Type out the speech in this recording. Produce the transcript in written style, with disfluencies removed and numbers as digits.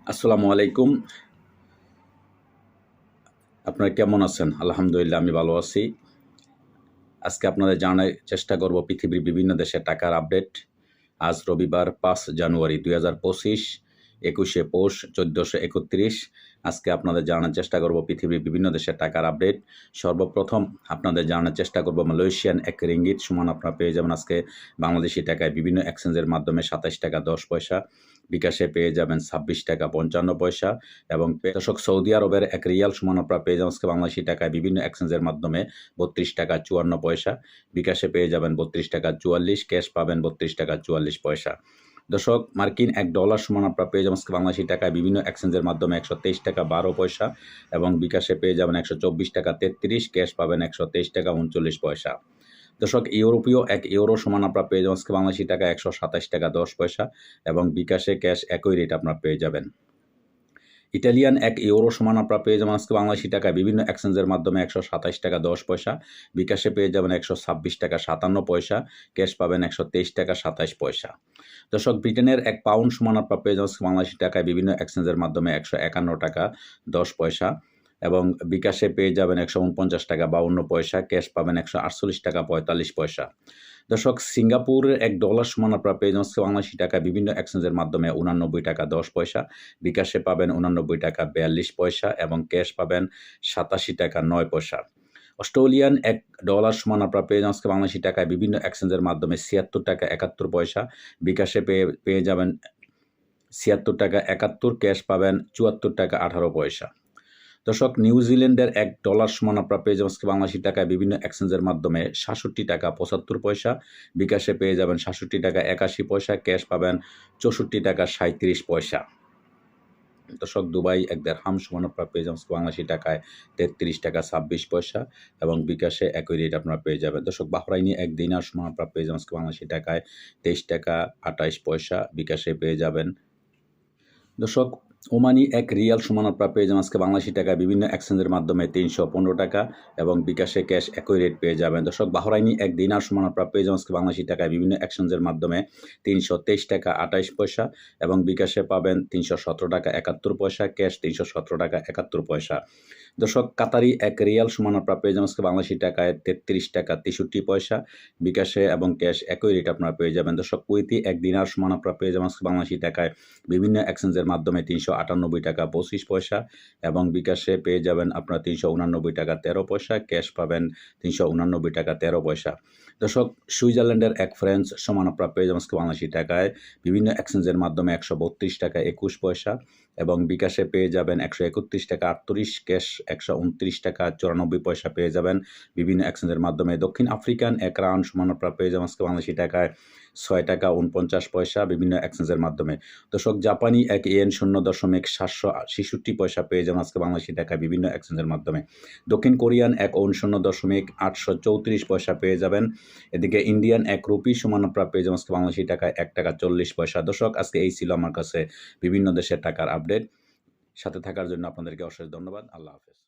আসসালামু আলাইকুম। আপনারা কেমন আছেন? আলহামদুলিল্লাহ আমি ভালো আছি। আজকে আপনাদের জানার চেষ্টা করব পৃথিবীর বিভিন্ন দেশের টাকার আপডেট। আজ রবিবার ৫ জানুয়ারি ২০২৫, ২১শে পৌষ ১৪৩১। আজকে আপনাদের জানার চেষ্টা করব পৃথিবীর বিভিন্ন দেশের টাকার আপডেট। সর্বপ্রথম আপনাদের জানার চেষ্টা করব মালয়েশিয়ান এক রিঙ্গিত সমান আপনারা পেয়ে যাবেন আজকে বাংলাদেশি টাকায় বিভিন্ন এক্সচেঞ্জের মাধ্যমে ২৭ টাকা ১০ পয়সা। বিকাশে পেয়ে যাবেন ২৬ টাকা ৫৫ পয়সা এবং দর্শক সৌদি আরবের এক রিয়াল সমান আপনারা পেয়ে যাবেন আজকে বাংলাদেশি টাকায় বিভিন্ন এক্সচেঞ্জের মাধ্যমে ৩২ টাকা ৫৪ পয়সা। বিকাশে পেয়ে যাবেন ৩২ টাকা ৪৪, ক্যাশ পাবেন ৩২ টাকা ৪৪ পয়সা। দর্শক মার্কিন $১ সমান আপনারা পেয়ে যাবেন আজকে বাংলাদেশি টাকায় বিভিন্ন এক্সচেঞ্জের মাধ্যমে ১২৩ টাকা ১২ পয়সা এবং বিকাশে পেয়ে যাবেন ১২৪ টাকা ৩৩, ক্যাশ পাবেন ১২৩ টাকা ৩৯ পয়সা। দর্শক ইউরোপীয় €১ সমান আপনারা পেয়ে যাবেন আজকে বাংলাদেশি টাকা ১২৭ টাকা ১০ পয়সা এবং বিকাশে ক্যাশ একই রেট আপনারা পেয়ে যাবেন। ইটালিয়ান €১ সমান আপনারা পেয়ে যাবেন আজকে বাংলাদেশি টাকায় বিভিন্ন এক্সচেঞ্জের মাধ্যমে ১২৭ টাকা ১০ পয়সা। বিকাশে পেয়ে যাবেন ১২৬ টাকা ৫৭ পয়সা, ক্যাশ পাবেন ১২৩ টাকা ২৭ পয়সা। দর্শক ব্রিটেনের £১ সমান আপনারা পেয়ে যাবেন আজকে বাংলাদেশি টাকায় বিভিন্ন এক্সচেঞ্জের মাধ্যমে ১৫১ টাকা 10 পয়সা এবং বিকাশে পেয়ে যাবেন ১৪৯ টাকা ৫২ পয়সা, ক্যাশ পাবেন ১৪৮ টাকা ৪৫ পয়সা। দর্শক সিঙ্গাপুরের $১ সমান আপনারা পেয়ে যাবেন আজকে বাংলাদেশি টাকায় বিভিন্ন এক্সচেঞ্জের মাধ্যমে ৮৯ টাকা ১০ পয়সা। বিকাশে পাবেন ৮৯ টাকা ৪২ পয়সা এবং ক্যাশ পাবেন ৮৭ টাকা ৯ পয়সা। অস্ট্রেলিয়ান $১ সমান আপনারা পেয়ে যাবেন আজকে বাংলাদেশি টাকায় বিভিন্ন এক্সচেঞ্জের মাধ্যমে ৭৬ টাকা ৭১ পয়সা। বিকাশে পেয়ে যাবেন ৭৬ টাকা ৭১, ক্যাশ পাবেন ৭৪ টাকা ১৮ পয়সা। দর্শক নিউজিল্যান্ডের $১ সমান আপনারা পেয়ে যাবেন আজকে বাংলাদেশি টাকায় বিভিন্ন এক্সচেঞ্জের মাধ্যমে ৬৭ টাকা ৭৫ পয়সা। বিকাশে পেয়ে যাবেন ৬৭ টাকা ৮১ পয়সা, ক্যাশ পাবেন ৬৪ টাকা ৩৭ পয়সা। দর্শক দুবাই এক দেরহাম সমান আপনারা পেয়ে যাবেন বাংলাদেশি টাকায় ৩৩ টাকা ২৬ পয়সা এবং বিকাশে একই রেট আপনারা পেয়ে যাবেন। দর্শক বাহরাইনি এক দিনার সমান আপনারা পেয়ে যাবেন বাংলাদেশি টাকায় ২৩ টাকা ২৮ পয়সা। বিকাশে পেয়ে যাবেন। দর্শক ওমানি এক রিয়াল সমান আপনারা পেয়ে যাবেন আজকে বাংলাদেশি টাকায় বিভিন্ন এক্সচেঞ্জের মাধ্যমে ৩১৫ টাকা এবং বিকাশে ক্যাশ একই রেট পেয়ে যাবেন। দর্শক বাহরাইনি এক দিনার সমান আপনারা পেয়ে যাবেন আজকে বাংলাদেশি টাকায় বিভিন্ন এক্সচেঞ্জের মাধ্যমে ৩২৩ টাকা ২৮ পয়সা এবং বিকাশে পাবেন ৩১৭ টাকা ৭১ পয়সা, ক্যাশ ৩১৭ টাকা ৭১ পয়সা। দর্শক কাতারি এক রিয়াল সমান আপনারা পেয়ে যাবেন আজকে বাংলাদেশি টাকায় ৩৩ টাকা ৬৩ পয়সা। বিকাশে এবং ক্যাশ একই রেট আপনারা পেয়ে যাবেন। দর্শক কুয়েতি এক দিনার সমান আপনারা পেয়ে যাবেন আজকে বাংলাদেশি টাকায় বিভিন্ন এক্সচেঞ্জের মাধ্যমে ৩৯৮ টাকা ২৫ পয়সা এবং বিকাশে পেয়ে যাবেন আপনারা ৩৮৯ টাকা ১৩ পয়সা, ক্যাশ পাবেন ৩৮৯ টাকা ১৩ পয়সা। দর্শক সুইজারল্যান্ডের এক ফ্রান্স সমান আপনারা পেয়ে যাবেন আজকে বাংলাদেশি টাকায় বিভিন্ন এক্সচেঞ্জের মাধ্যমে ১৩২ টাকা ২১ পয়সা এবং বিকাশে পেয়ে যাবেন ১৩১ টাকা ৩৮, ক্যাশ ১২৯ টাকা ৯৪ পয়সা পেয়ে যাবেন বিভিন্ন এক্সচেঞ্জের মাধ্যমে। দক্ষিণ আফ্রিকান এক রান সমান আপনারা পেয়ে যাবেন আজকে বাংলাদেশি টাকায় ৬ টাকা ৪৯ পয়সা বিভিন্ন এক্সচেঞ্জের মাধ্যমে। দর্শক জাপানি এক ইয়েন ০.৭৬৬ পয়সা পেয়ে যাবেন আজকে বাংলাদেশি টাকায় বিভিন্ন এক্সচেঞ্জের মাধ্যমে। দক্ষিণ কোরিয়ান এক ওন ০.৮৩৪ পয়সা পেয়ে যাবেন। এদিকে ইন্ডিয়ান এক রুপি সমান আপনারা পেয়ে যাবেন আজকে বাংলাদেশি টাকায় ১ টাকা ৪০ পয়সা। দর্শক আজকে এই ছিল আমার কাছে বিভিন্ন দেশের টাকার আপডেট। সাথে থাকার জন্য আপনাদেরকে অশেষ ধন্যবাদ। আল্লাহ হাফেজ।